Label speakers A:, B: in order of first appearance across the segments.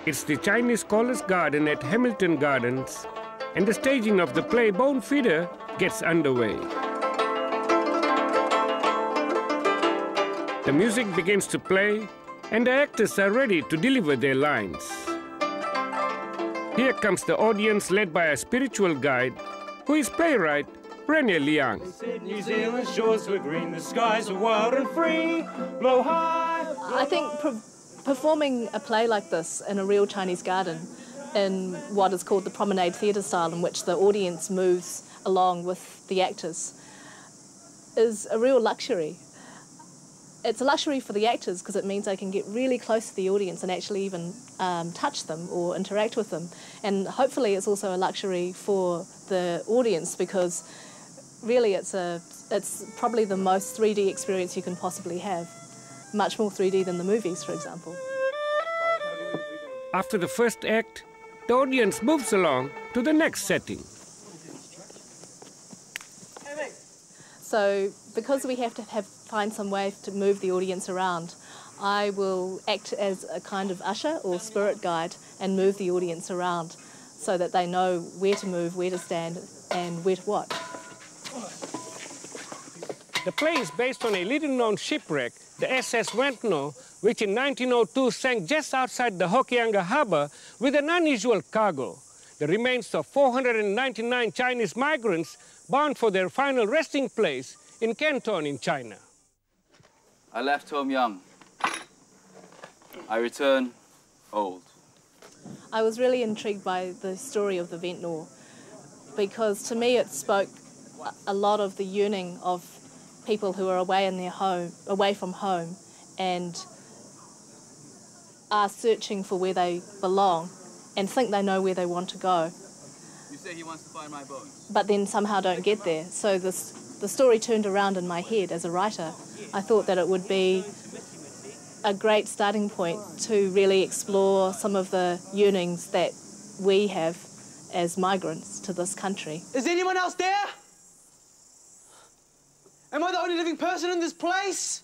A: It's the Chinese Scholars Garden at Hamilton Gardens, and the staging of the play Bonefeeder gets underway. The music begins to play, and the actors are ready to deliver their lines. Here comes the audience led by a spiritual guide, who is playwright Renee Liang.
B: New Zealand shores were green, the skies were wild and free, blow high.
C: I think performing a play like this in a real Chinese garden, in what is called the promenade theatre style, in which the audience moves along with the actors, is a real luxury. It's a luxury for the actors because it means they can get really close to the audience and actually even touch them or interact with them. And hopefully it's also a luxury for the audience because really it's probably the most 3D experience you can possibly have. Much more 3D than the movies, for example.
A: After the first act, the audience moves along to the next setting.
C: So because we have to find some way to move the audience around, I will act as a kind of usher or spirit guide and move the audience around so that they know where to move, where to stand and where to what.
A: The play is based on a little-known shipwreck, the SS Wentno, which in 1902 sank just outside the Hokianga harbour with an unusual cargo, the remains of 499 Chinese migrants bound for their final resting place in Canton in China.
D: I left home young. I return old.
C: I was really intrigued by the story of the Wentno because to me it spoke a lot of the yearning of people who are away in their home, away from home, and are searching for where they belong and think they know where they want to go.
D: You say he wants to find my bones.
C: But then somehow don't get there. So the story turned around in my head as a writer. I thought that it would be a great starting point to really explore some of the yearnings that we have as migrants to this country.
E: Is anyone else there? Am I the only living person in this place?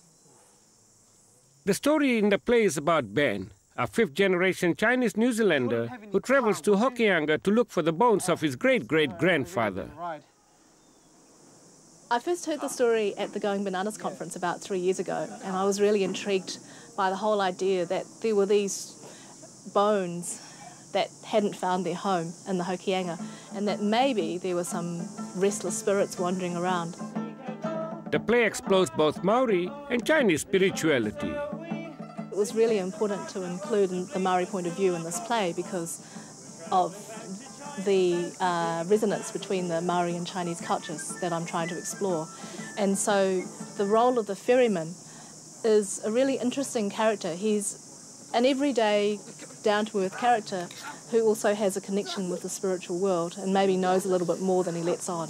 A: The story in the play is about Ben, a fifth-generation Chinese New Zealander who travels to Hokianga to look for the bones of his great-great-grandfather.
C: I first heard the story at the Going Bananas conference about 3 years ago, and I was really intrigued by the whole idea that there were these bones that hadn't found their home in the Hokianga, and that maybe there were some restless spirits wandering around.
A: The play explores both Maori and Chinese spirituality.
C: It was really important to include the Maori point of view in this play because of the resonance between the Maori and Chinese cultures that I'm trying to explore. And so the role of the ferryman is a really interesting character. He's an everyday, down-to-earth character who also has a connection with the spiritual world and maybe knows a little bit more than he lets on.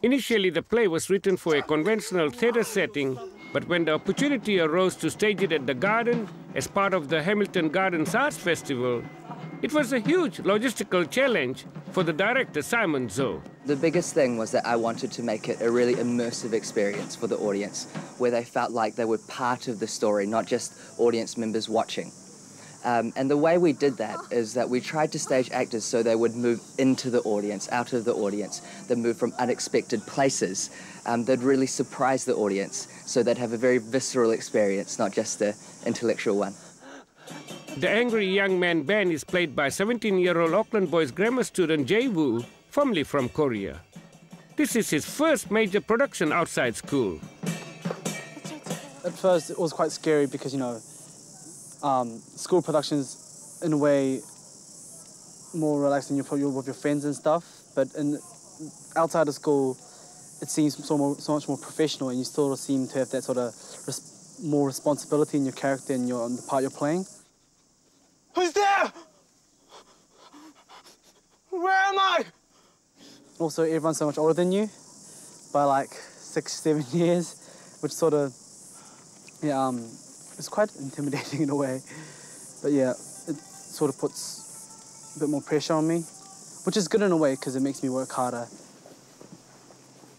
A: Initially, the play was written for a conventional theatre setting, but when the opportunity arose to stage it at the Garden as part of the Hamilton Gardens Arts Festival, it was a huge logistical challenge for the director Simon Zhou.
F: The biggest thing was that I wanted to make it a really immersive experience for the audience, where they felt like they were part of the story, not just audience members watching. And the way we did that is that we tried to stage actors so they would move into the audience, out of the audience. They'd move from unexpected places. They'd really surprise the audience, so they'd have a very visceral experience, not just an intellectual one.
A: The angry young man Ben is played by 17-year-old Auckland Boys grammar student Jae Woo, formerly from Korea. This is his first major production outside school.
E: At first it was quite scary because, you know, school productions, in a way, more relaxing with your friends and stuff. But outside of school, it seems so much more professional, and you still seem to have that sort of more responsibility in your character and the part you're playing. Who's there? Where am I? Also, everyone's so much older than you by like 6-7 years, which sort of, yeah, it's quite intimidating in a way, but yeah, it sort of puts a bit more pressure on me, which is good in a way because it makes me work harder.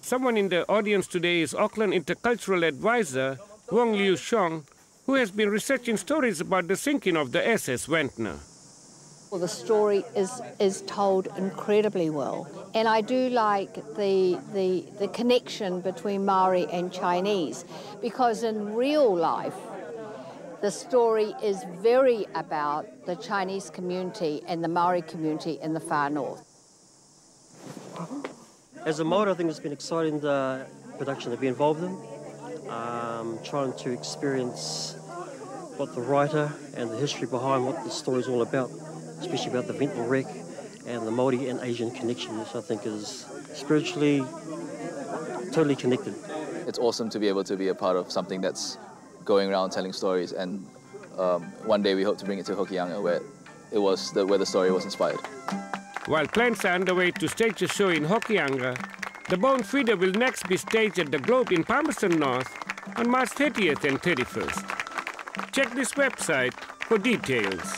A: Someone in the audience today is Auckland Intercultural Advisor Wong Liu Xiong, who has been researching stories about the sinking of the SS Wentno.
G: Well, the story is told incredibly well, and I do like the connection between Maori and Chinese, because in real life the story is very about the Chinese community and the Maori community in the far north.
H: As a Maori, I think it's been exciting, the production to be involved in, trying to experience what the writer and the history behind what the story is all about, especially about the Ventnor wreck and the Māori and Asian connection, which I think is spiritually totally connected.
D: It's awesome to be able to be a part of something that's going around telling stories, and one day we hope to bring it to Hokianga, where the story was inspired.
A: While plans are underway to stage a show in Hokianga, the Bonefeeder will next be staged at the Globe in Palmerston North on March 30th and 31st. Check this website for details.